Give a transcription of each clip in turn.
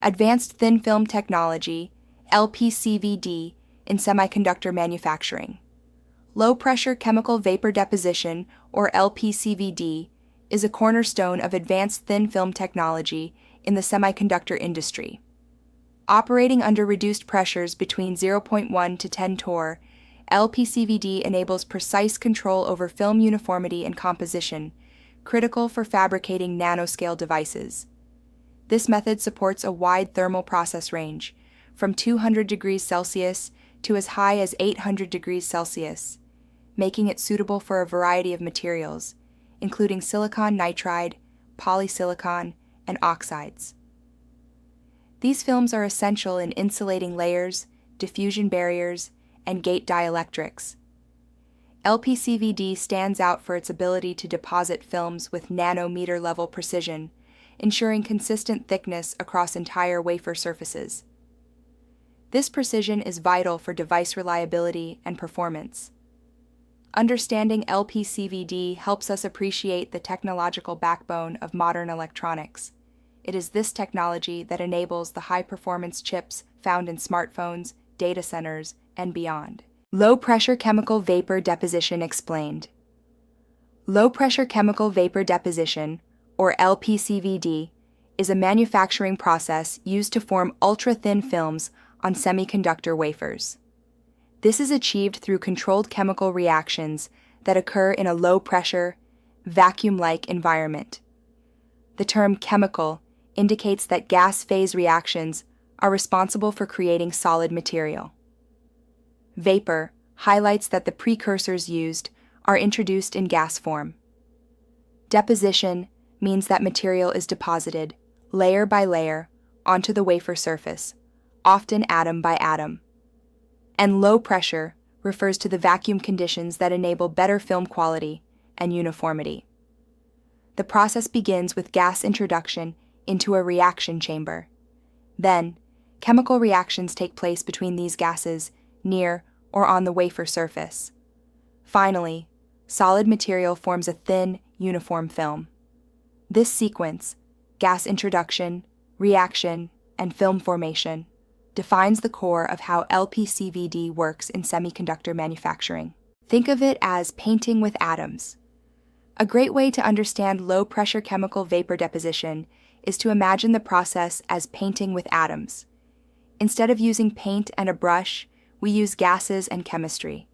Advanced Thin Film Technology, LPCVD, in semiconductor manufacturing. Low-pressure chemical vapor deposition, or LPCVD, is a cornerstone of advanced thin film technology in the semiconductor industry. Operating under reduced pressures between 0.1 to 10 torr, LPCVD enables precise control over film uniformity and composition, critical for fabricating nanoscale devices. This method supports a wide thermal process range, from 200 degrees Celsius to as high as 800 degrees Celsius, making it suitable for a variety of materials, including silicon nitride, polysilicon, and oxides. These films are essential in insulating layers, diffusion barriers, and gate dielectrics. LPCVD stands out for its ability to deposit films with nanometer-level precision, ensuring consistent thickness across entire wafer surfaces. This precision is vital for device reliability and performance. Understanding LPCVD helps us appreciate the technological backbone of modern electronics. It is this technology that enables the high-performance chips found in smartphones, data centers, and beyond. Low-pressure chemical vapor deposition explained. Low-pressure chemical vapor deposition, or LPCVD, is a manufacturing process used to form ultra-thin films on semiconductor wafers. This is achieved through controlled chemical reactions that occur in a low-pressure, vacuum-like environment. The term chemical indicates that gas phase reactions are responsible for creating solid material. Vapor highlights that the precursors used are introduced in gas form. Deposition means that material is deposited, layer by layer, onto the wafer surface, often atom by atom. And low pressure refers to the vacuum conditions that enable better film quality and uniformity. The process begins with gas introduction into a reaction chamber. Then, chemical reactions take place between these gases near or on the wafer surface. Finally, solid material forms a thin, uniform film. This sequence, gas introduction, reaction, and film formation, defines the core of how LPCVD works in semiconductor manufacturing. Think of it as painting with atoms. A great way to understand low-pressure chemical vapor deposition is to imagine the process as painting with atoms. Instead of using paint and a brush, we use gases and chemistry.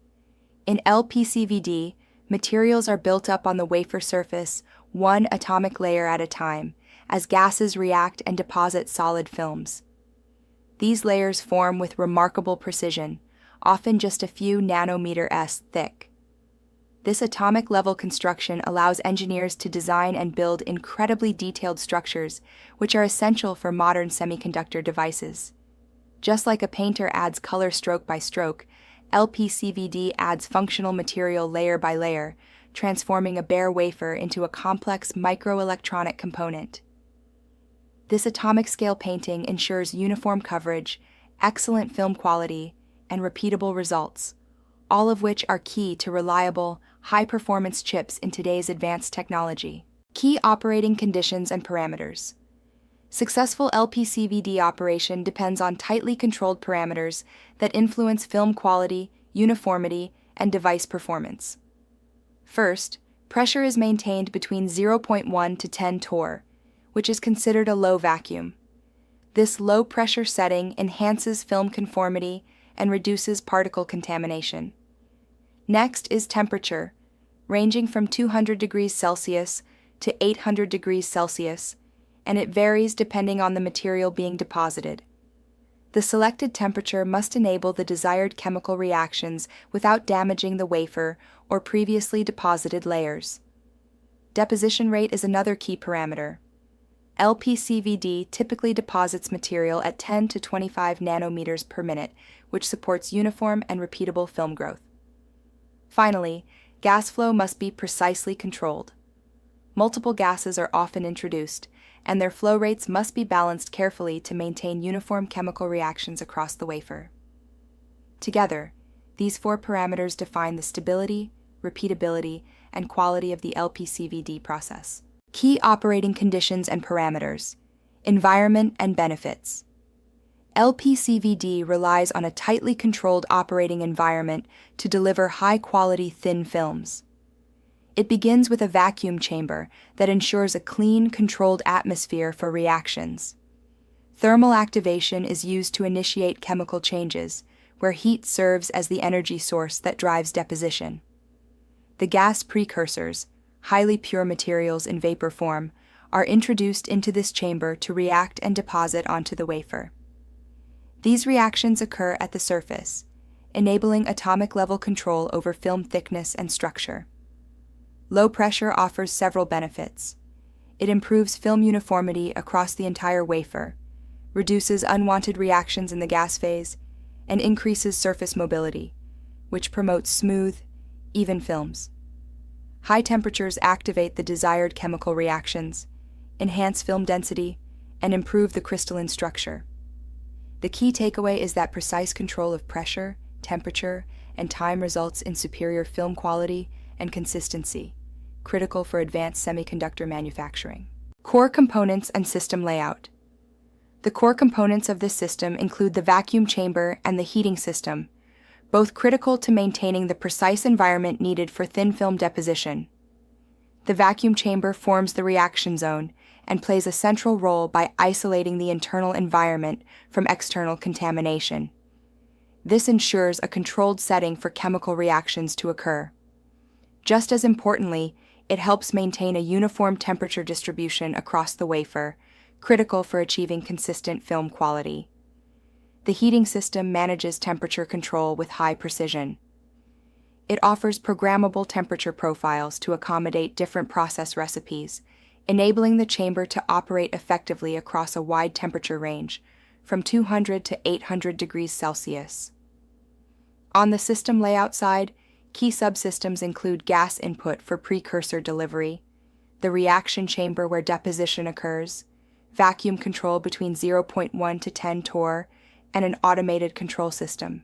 In LPCVD, materials are built up on the wafer surface one atomic layer at a time, as gases react and deposit solid films. These layers form with remarkable precision, often just a few nanometers thick. This atomic-level construction allows engineers to design and build incredibly detailed structures, which are essential for modern semiconductor devices. Just like a painter adds color stroke by stroke, LPCVD adds functional material layer by layer, transforming a bare wafer into a complex microelectronic component. This atomic-scale painting ensures uniform coverage, excellent film quality, and repeatable results, all of which are key to reliable, high-performance chips in today's advanced technology. Key operating conditions and parameters. Successful LPCVD operation depends on tightly controlled parameters that influence film quality, uniformity, and device performance. First, pressure is maintained between 0.1 to 10 torr, which is considered a low vacuum. This low pressure setting enhances film conformity and reduces particle contamination. Next is temperature, ranging from 200 degrees Celsius to 800 degrees Celsius, and it varies depending on the material being deposited. The selected temperature must enable the desired chemical reactions without damaging the wafer or previously deposited layers. Deposition rate is another key parameter. LPCVD typically deposits material at 10 to 25 nanometers per minute, which supports uniform and repeatable film growth. Finally, gas flow must be precisely controlled. Multiple gases are often introduced, and their flow rates must be balanced carefully to maintain uniform chemical reactions across the wafer. Together, these four parameters define the stability, repeatability, and quality of the LPCVD process. Key operating conditions and parameters. Environment and benefits. LPCVD relies on a tightly controlled operating environment to deliver high-quality thin films. It begins with a vacuum chamber that ensures a clean, controlled atmosphere for reactions. Thermal activation is used to initiate chemical changes, where heat serves as the energy source that drives deposition. The gas precursors, highly pure materials in vapor form, are introduced into this chamber to react and deposit onto the wafer. These reactions occur at the surface, enabling atomic-level control over film thickness and structure. Low pressure offers several benefits. It improves film uniformity across the entire wafer, reduces unwanted reactions in the gas phase, and increases surface mobility, which promotes smooth, even films. High temperatures activate the desired chemical reactions, enhance film density, and improve the crystalline structure. The key takeaway is that precise control of pressure, temperature, and time results in superior film quality and consistency, critical for advanced semiconductor manufacturing. Core components and system layout. The core components of this system include the vacuum chamber and the heating system, both critical to maintaining the precise environment needed for thin film deposition. The vacuum chamber forms the reaction zone and plays a central role by isolating the internal environment from external contamination. This ensures a controlled setting for chemical reactions to occur. Just as importantly, it helps maintain a uniform temperature distribution across the wafer, critical for achieving consistent film quality. The heating system manages temperature control with high precision. It offers programmable temperature profiles to accommodate different process recipes, enabling the chamber to operate effectively across a wide temperature range, from 200 to 800 degrees Celsius. On the system layout side, key subsystems include gas input for precursor delivery, the reaction chamber where deposition occurs, vacuum control between 0.1 to 10 torr, and an automated control system.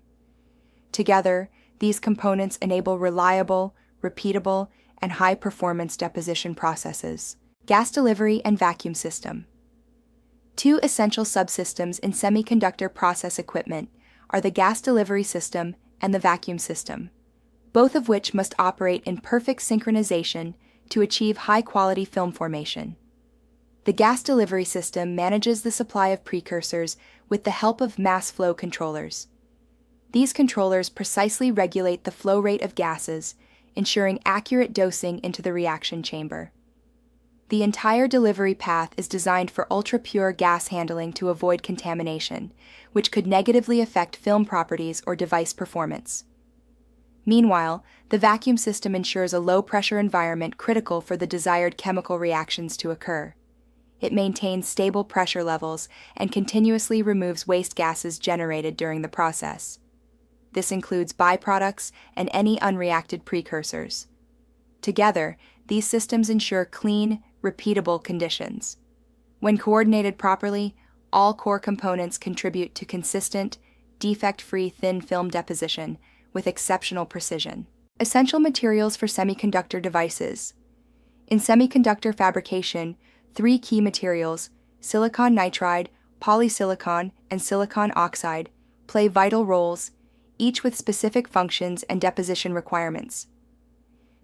Together, these components enable reliable, repeatable, and high-performance deposition processes. Gas delivery and vacuum system. Two essential subsystems in semiconductor process equipment are the gas delivery system and the vacuum system, both of which must operate in perfect synchronization to achieve high-quality film formation. The gas delivery system manages the supply of precursors with the help of mass flow controllers. These controllers precisely regulate the flow rate of gases, ensuring accurate dosing into the reaction chamber. The entire delivery path is designed for ultra-pure gas handling to avoid contamination, which could negatively affect film properties or device performance. Meanwhile, the vacuum system ensures a low-pressure environment critical for the desired chemical reactions to occur. It maintains stable pressure levels and continuously removes waste gases generated during the process. This includes byproducts and any unreacted precursors. Together, these systems ensure clean, repeatable conditions. When coordinated properly, all core components contribute to consistent, defect-free thin film deposition with exceptional precision. Essential materials for semiconductor devices. In semiconductor fabrication, three key materials, silicon nitride, polysilicon, and silicon oxide, play vital roles, each with specific functions and deposition requirements.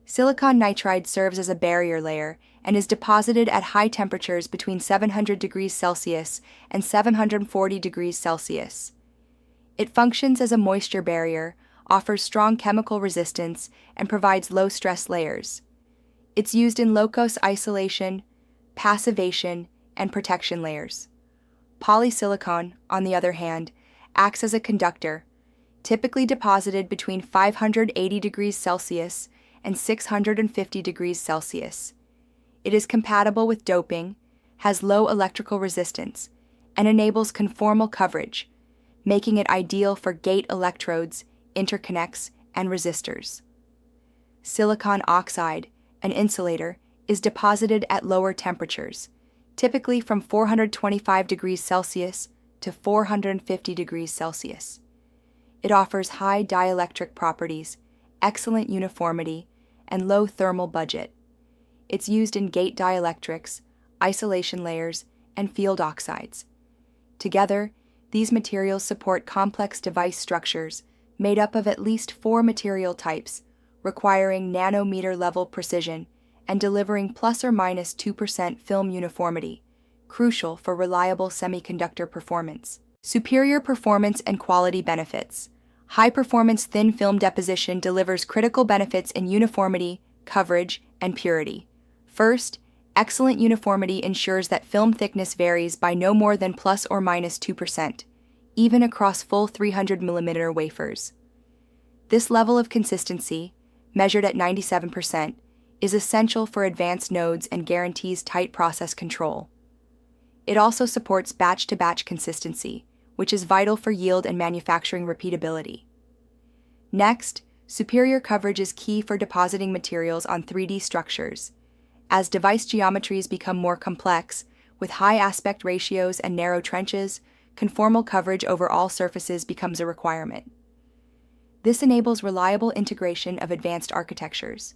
Silicon nitride serves as a barrier layer and is deposited at high temperatures between 700 degrees Celsius and 740 degrees Celsius. It functions as a moisture barrier, offers strong chemical resistance, and provides low-stress layers. It's used in low-cost isolation, passivation, and protection layers. Polysilicon, on the other hand, acts as a conductor, typically deposited between 580 degrees Celsius and 650 degrees Celsius. It is compatible with doping, has low electrical resistance, and enables conformal coverage, making it ideal for gate electrodes, interconnects, and resistors. Silicon oxide, an insulator, is deposited at lower temperatures, typically from 425 degrees Celsius to 450 degrees Celsius. It offers high dielectric properties, excellent uniformity, and low thermal budget. It's used in gate dielectrics, isolation layers, and field oxides. Together, these materials support complex device structures made up of at least 4 material types, requiring nanometer-level precision and delivering plus or minus 2% film uniformity, crucial for reliable semiconductor performance. Superior performance and quality benefits. High-performance thin film deposition delivers critical benefits in uniformity, coverage, and purity. First, excellent uniformity ensures that film thickness varies by no more than plus or minus 2%, even across full 300mm wafers. This level of consistency, measured at 97%, is essential for advanced nodes and guarantees tight process control. It also supports batch-to-batch consistency, which is vital for yield and manufacturing repeatability. Next, superior coverage is key for depositing materials on 3D structures. As device geometries become more complex, with high aspect ratios and narrow trenches, conformal coverage over all surfaces becomes a requirement. This enables reliable integration of advanced architectures.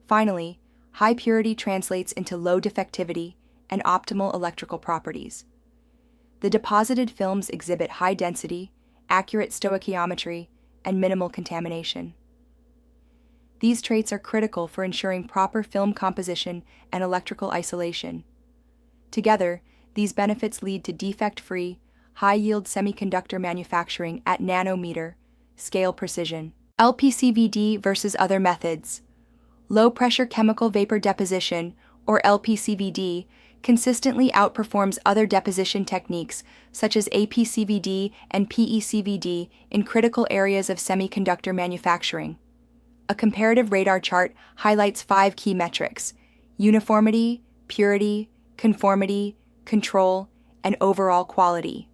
Finally, high purity translates into low defectivity and optimal electrical properties. The deposited films exhibit high density, accurate stoichiometry, and minimal contamination. These traits are critical for ensuring proper film composition and electrical isolation. Together, these benefits lead to defect-free, high-yield semiconductor manufacturing at nanometer-scale precision. LPCVD versus other methods. Low-pressure chemical vapor deposition, or LPCVD, consistently outperforms other deposition techniques such as APCVD and PECVD in critical areas of semiconductor manufacturing. A comparative radar chart highlights 5 key metrics: uniformity, purity, conformity, control, and overall quality.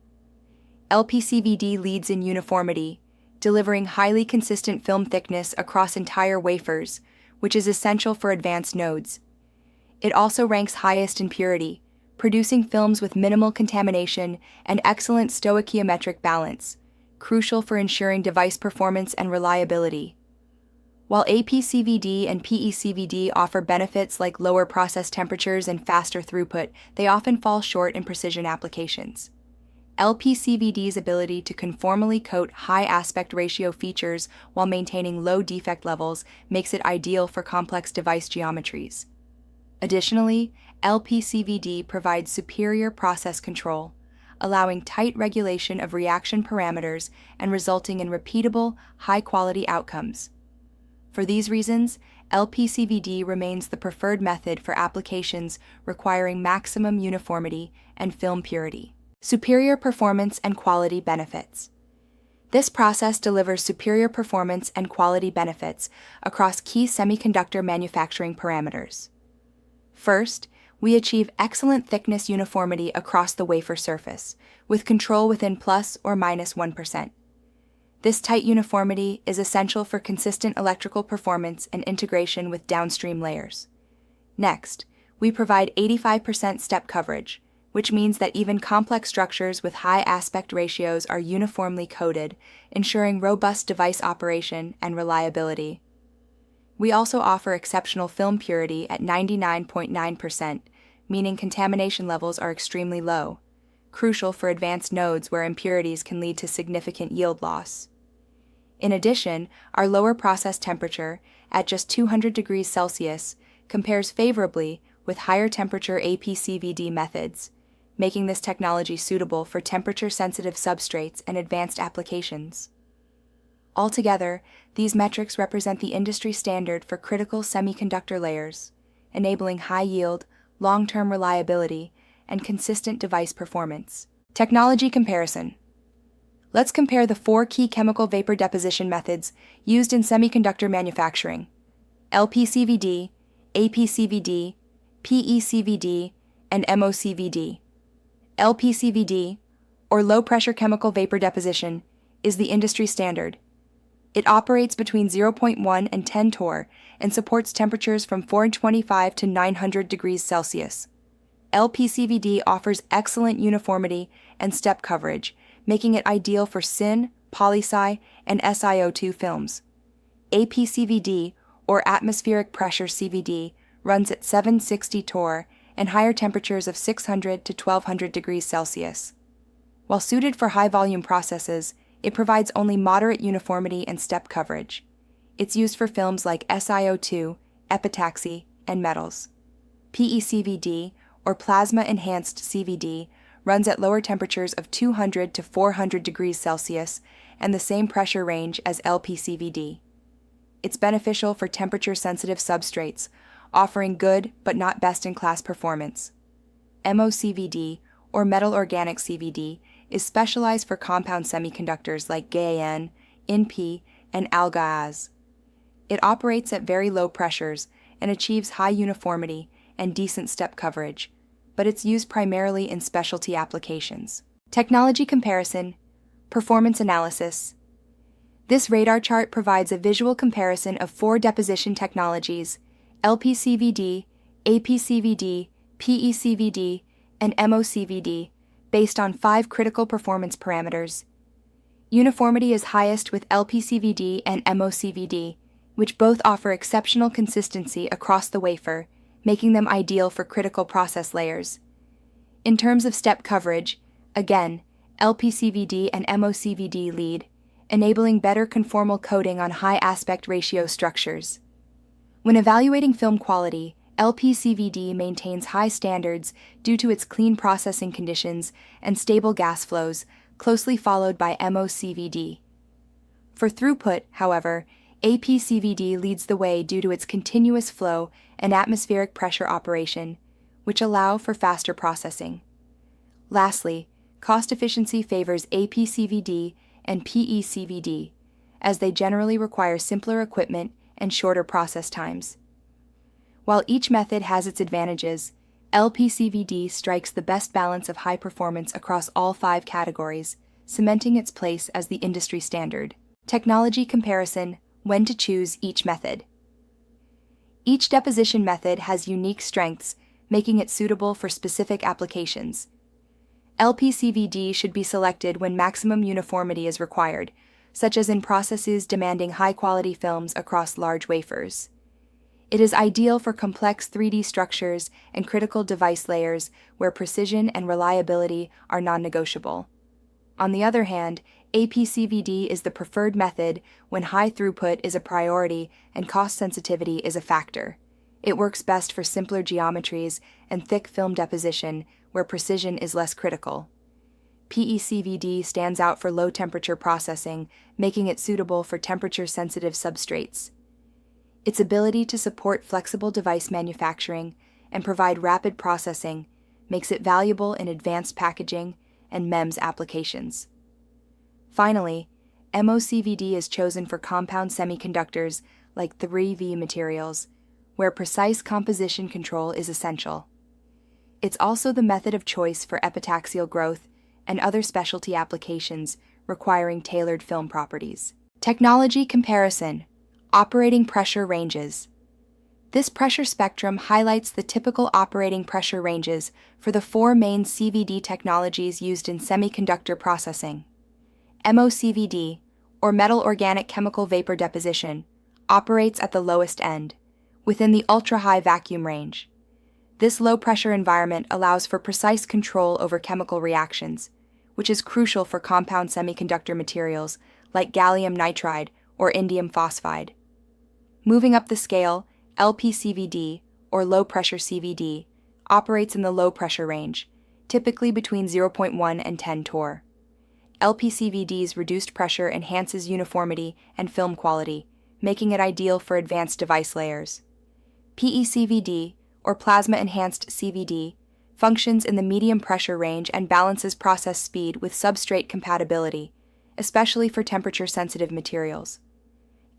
LPCVD leads in uniformity, delivering highly consistent film thickness across entire wafers, which is essential for advanced nodes. It also ranks highest in purity, producing films with minimal contamination and excellent stoichiometric balance, crucial for ensuring device performance and reliability. While APCVD and PECVD offer benefits like lower process temperatures and faster throughput, they often fall short in precision applications. LPCVD's ability to conformally coat high aspect ratio features while maintaining low defect levels makes it ideal for complex device geometries. Additionally, LPCVD provides superior process control, allowing tight regulation of reaction parameters and resulting in repeatable, high-quality outcomes. For these reasons, LPCVD remains the preferred method for applications requiring maximum uniformity and film purity. Superior performance and quality benefits. This process delivers superior performance and quality benefits across key semiconductor manufacturing parameters. First, we achieve excellent thickness uniformity across the wafer surface, with control within plus or minus 1%. This tight uniformity is essential for consistent electrical performance and integration with downstream layers. Next, we provide 85% step coverage, which means that even complex structures with high aspect ratios are uniformly coated, ensuring robust device operation and reliability. We also offer exceptional film purity at 99.9%, meaning contamination levels are extremely low, crucial for advanced nodes where impurities can lead to significant yield loss. In addition, our lower process temperature, at just 200 degrees Celsius, compares favorably with higher temperature APCVD methods, making this technology suitable for temperature-sensitive substrates and advanced applications. Altogether, these metrics represent the industry standard for critical semiconductor layers, enabling high yield, long-term reliability, and consistent device performance. Technology comparison. Let's compare the 4 key chemical vapor deposition methods used in semiconductor manufacturing: LPCVD, APCVD, PECVD, and MOCVD. LPCVD, or low-pressure chemical vapor deposition, is the industry standard. It operates between 0.1 and 10 torr and supports temperatures from 425 to 900 degrees Celsius. LPCVD offers excellent uniformity and step coverage, making it ideal for SIN, polysi, and SiO2 films. APCVD, or atmospheric pressure CVD, runs at 760 torr and higher temperatures of 600 to 1200 degrees Celsius. While suited for high-volume processes, it provides only moderate uniformity and step coverage. It's used for films like SiO2, epitaxy, and metals. PECVD, or plasma-enhanced CVD, runs at lower temperatures of 200 to 400 degrees Celsius and the same pressure range as LPCVD. It's beneficial for temperature-sensitive substrates, offering good but not best-in-class performance. MOCVD, or metal organic CVD, is specialized for compound semiconductors like GaN, InP, and AlGaAs. It operates at very low pressures and achieves high uniformity and decent step coverage, but it's used primarily in specialty applications. Technology comparison, performance analysis. This radar chart provides a visual comparison of 4 deposition technologies: LPCVD, APCVD, PECVD, and MOCVD, based on 5 critical performance parameters. Uniformity is highest with LPCVD and MOCVD, which both offer exceptional consistency across the wafer, making them ideal for critical process layers. In terms of step coverage, again, LPCVD and MOCVD lead, enabling better conformal coating on high aspect ratio structures. When evaluating film quality, LPCVD maintains high standards due to its clean processing conditions and stable gas flows, closely followed by MOCVD. For throughput, however, APCVD leads the way due to its continuous flow and atmospheric pressure operation, which allow for faster processing. Lastly, cost efficiency favors APCVD and PECVD, as they generally require simpler equipment and shorter process times. While each method has its advantages, LPCVD strikes the best balance of high performance across all 5 categories, cementing its place as the industry standard. Technology comparison: when to choose each method. Each deposition method has unique strengths, making it suitable for specific applications. LPCVD should be selected when maximum uniformity is required, such as in processes demanding high-quality films across large wafers. It is ideal for complex 3D structures and critical device layers where precision and reliability are non-negotiable. On the other hand, APCVD is the preferred method when high throughput is a priority and cost sensitivity is a factor. It works best for simpler geometries and thick film deposition where precision is less critical. PECVD stands out for low-temperature processing, making it suitable for temperature-sensitive substrates. Its ability to support flexible device manufacturing and provide rapid processing makes it valuable in advanced packaging and MEMS applications. Finally, MOCVD is chosen for compound semiconductors like 3V materials, where precise composition control is essential. It's also the method of choice for epitaxial growth and other specialty applications requiring tailored film properties. Technology comparison: operating pressure ranges. This pressure spectrum highlights the typical operating pressure ranges for the 4 main CVD technologies used in semiconductor processing. MOCVD, or metal organic chemical vapor deposition, operates at the lowest end, within the ultra-high vacuum range. This low-pressure environment allows for precise control over chemical reactions, which is crucial for compound semiconductor materials like gallium nitride or indium phosphide. Moving up the scale, LPCVD, or low-pressure CVD, operates in the low-pressure range, typically between 0.1 and 10 torr. LPCVD's reduced pressure enhances uniformity and film quality, making it ideal for advanced device layers. PECVD, or plasma-enhanced CVD, functions in the medium pressure range and balances process speed with substrate compatibility, especially for temperature-sensitive materials.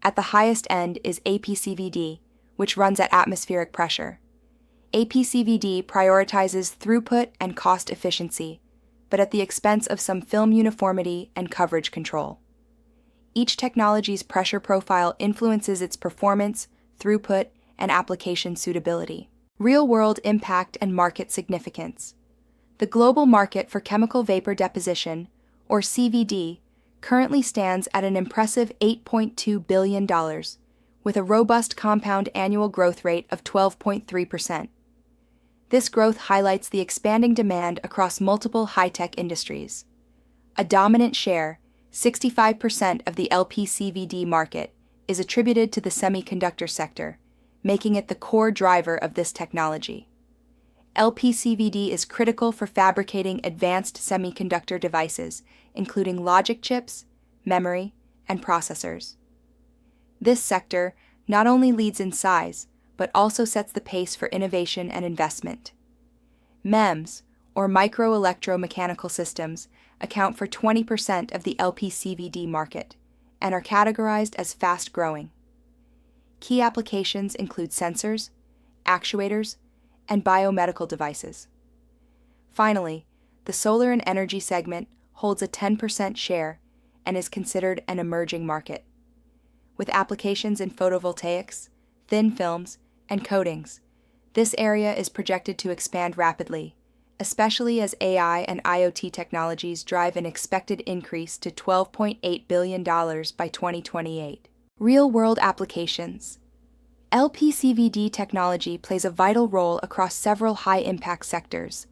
At the highest end is APCVD, which runs at atmospheric pressure. APCVD prioritizes throughput and cost efficiency, but at the expense of some film uniformity and coverage control. Each technology's pressure profile influences its performance, throughput, and application suitability. Real-world impact and market significance. The global market for chemical vapor deposition, or CVD, currently stands at an impressive $8.2 billion, with a robust compound annual growth rate of 12.3%. This growth highlights the expanding demand across multiple high-tech industries. A dominant share, 65% of the LPCVD market, is attributed to the semiconductor sector, making it the core driver of this technology. LPCVD is critical for fabricating advanced semiconductor devices, including logic chips, memory, and processors. This sector not only leads in size, but also sets the pace for innovation and investment. MEMS, or microelectromechanical systems, account for 20% of the LPCVD market and are categorized as fast-growing. Key applications include sensors, actuators, and biomedical devices. Finally, the solar and energy segment holds a 10% share and is considered an emerging market. With applications in photovoltaics, thin films, and coatings, this area is projected to expand rapidly, especially as AI and IoT technologies drive an expected increase to $12.8 billion by 2028. Real-world applications. LPCVD technology plays a vital role across several high-impact sectors.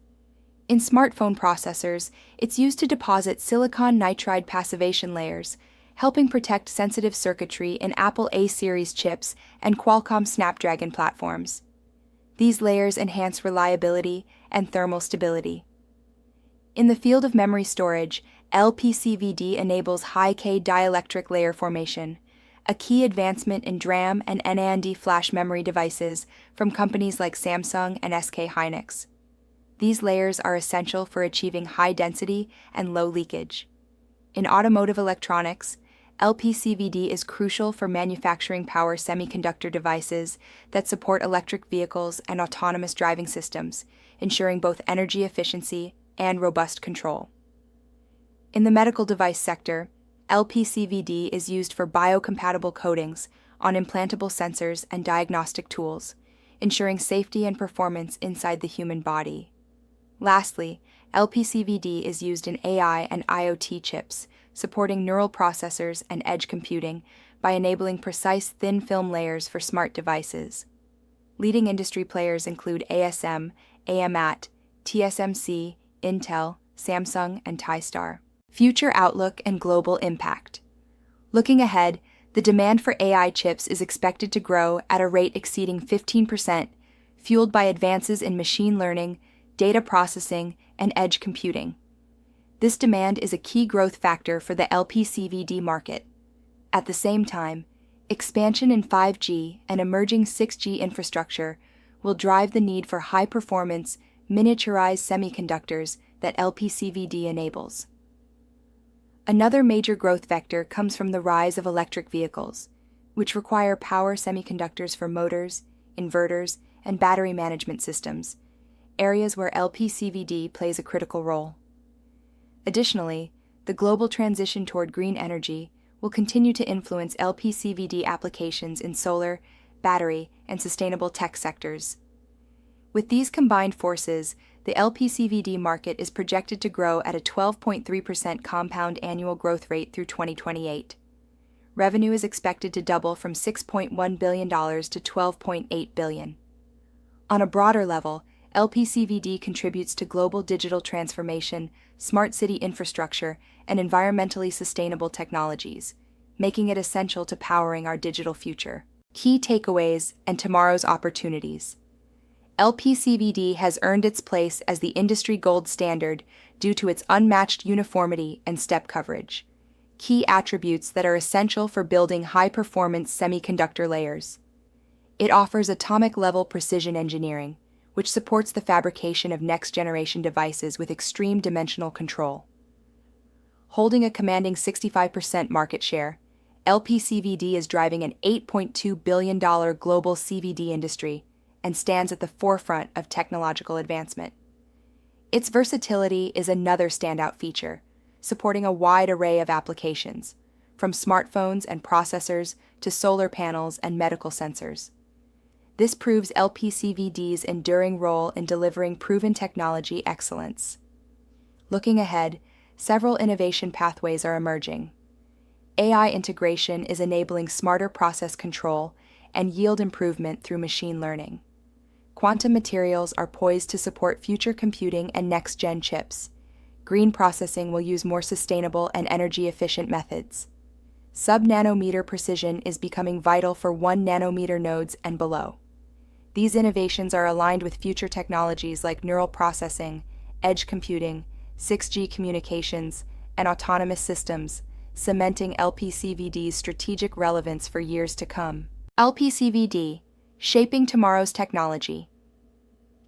In smartphone processors, it's used to deposit silicon nitride passivation layers, helping protect sensitive circuitry in Apple A-series chips and Qualcomm Snapdragon platforms. These layers enhance reliability and thermal stability. In the field of memory storage, LPCVD enables high-K dielectric layer formation, a key advancement in DRAM and NAND flash memory devices from companies like Samsung and SK Hynix. These layers are essential for achieving high density and low leakage. In automotive electronics, LPCVD is crucial for manufacturing power semiconductor devices that support electric vehicles and autonomous driving systems, ensuring both energy efficiency and robust control. In the medical device sector, LPCVD is used for biocompatible coatings on implantable sensors and diagnostic tools, ensuring safety and performance inside the human body. Lastly, LPCVD is used in AI and IoT chips, supporting neural processors and edge computing by enabling precise thin film layers for smart devices. Leading industry players include ASM, AMAT, TSMC, Intel, Samsung, and TiStar. Future outlook and global impact. Looking ahead, the demand for AI chips is expected to grow at a rate exceeding 15%, fueled by advances in machine learning, data processing, and edge computing. This demand is a key growth factor for the LPCVD market. At the same time, expansion in 5G and emerging 6G infrastructure will drive the need for high-performance, miniaturized semiconductors that LPCVD enables. Another major growth vector comes from the rise of electric vehicles, which require power semiconductors for motors, inverters, and battery management systems, areas where LPCVD plays a critical role. Additionally, the global transition toward green energy will continue to influence LPCVD applications in solar, battery, and sustainable tech sectors. With these combined forces, the LPCVD market is projected to grow at a 12.3% compound annual growth rate through 2028. Revenue is expected to double from $6.1 billion to $12.8 billion. On a broader level, LPCVD contributes to global digital transformation, smart city infrastructure, and environmentally sustainable technologies, making it essential to powering our digital future. Key takeaways and tomorrow's opportunities. LPCVD has earned its place as the industry gold standard due to its unmatched uniformity and step coverage, key attributes that are essential for building high-performance semiconductor layers. It offers atomic-level precision engineering, which supports the fabrication of next-generation devices with extreme dimensional control. Holding a commanding 65% market share, LPCVD is driving an $8.2 billion global CVD industry and stands at the forefront of technological advancement. Its versatility is another standout feature, supporting a wide array of applications, from smartphones and processors to solar panels and medical sensors. This proves LPCVD's enduring role in delivering proven technology excellence. Looking ahead, several innovation pathways are emerging. AI integration is enabling smarter process control and yield improvement through machine learning. quantum materials are poised to support future computing and next-gen chips. Green processing will use more sustainable and energy-efficient methods. Sub-nanometer precision is becoming vital for 1 nanometer nodes and below. These innovations are aligned with future technologies like neural processing, edge computing, 6G communications, and autonomous systems, cementing LPCVD's strategic relevance for years to come. LPCVD, shaping tomorrow's technology.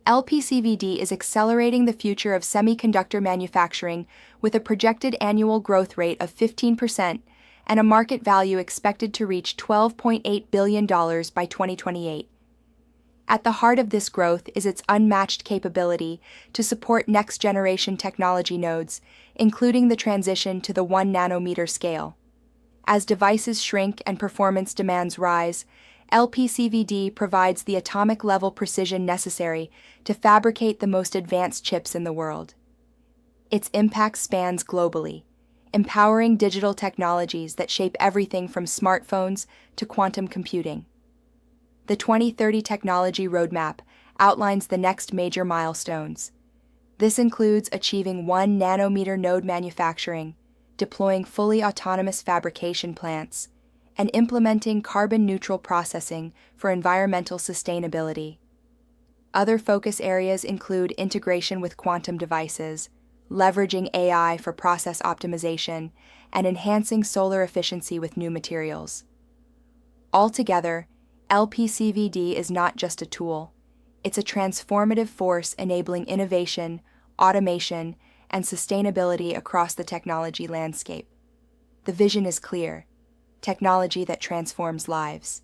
LPCVD is accelerating the future of semiconductor manufacturing with a projected annual growth rate of 15% and a market value expected to reach $12.8 billion by 2028. At the heart of this growth is its unmatched capability to support next-generation technology nodes, including the transition to the 1 nanometer scale. As devices shrink and performance demands rise, LPCVD provides the atomic-level precision necessary to fabricate the most advanced chips in the world. Its impact spans globally, empowering digital technologies that shape everything from smartphones to quantum computing. The 2030 Technology Roadmap outlines the next major milestones. This includes achieving 1 nanometer node manufacturing, deploying fully autonomous fabrication plants, and implementing carbon-neutral processing for environmental sustainability. Other focus areas include integration with quantum devices, leveraging AI for process optimization, and enhancing solar efficiency with new materials. Altogether, LPCVD is not just a tool. It's a transformative force enabling innovation, automation, and sustainability across the technology landscape. The vision is clear: technology that transforms lives.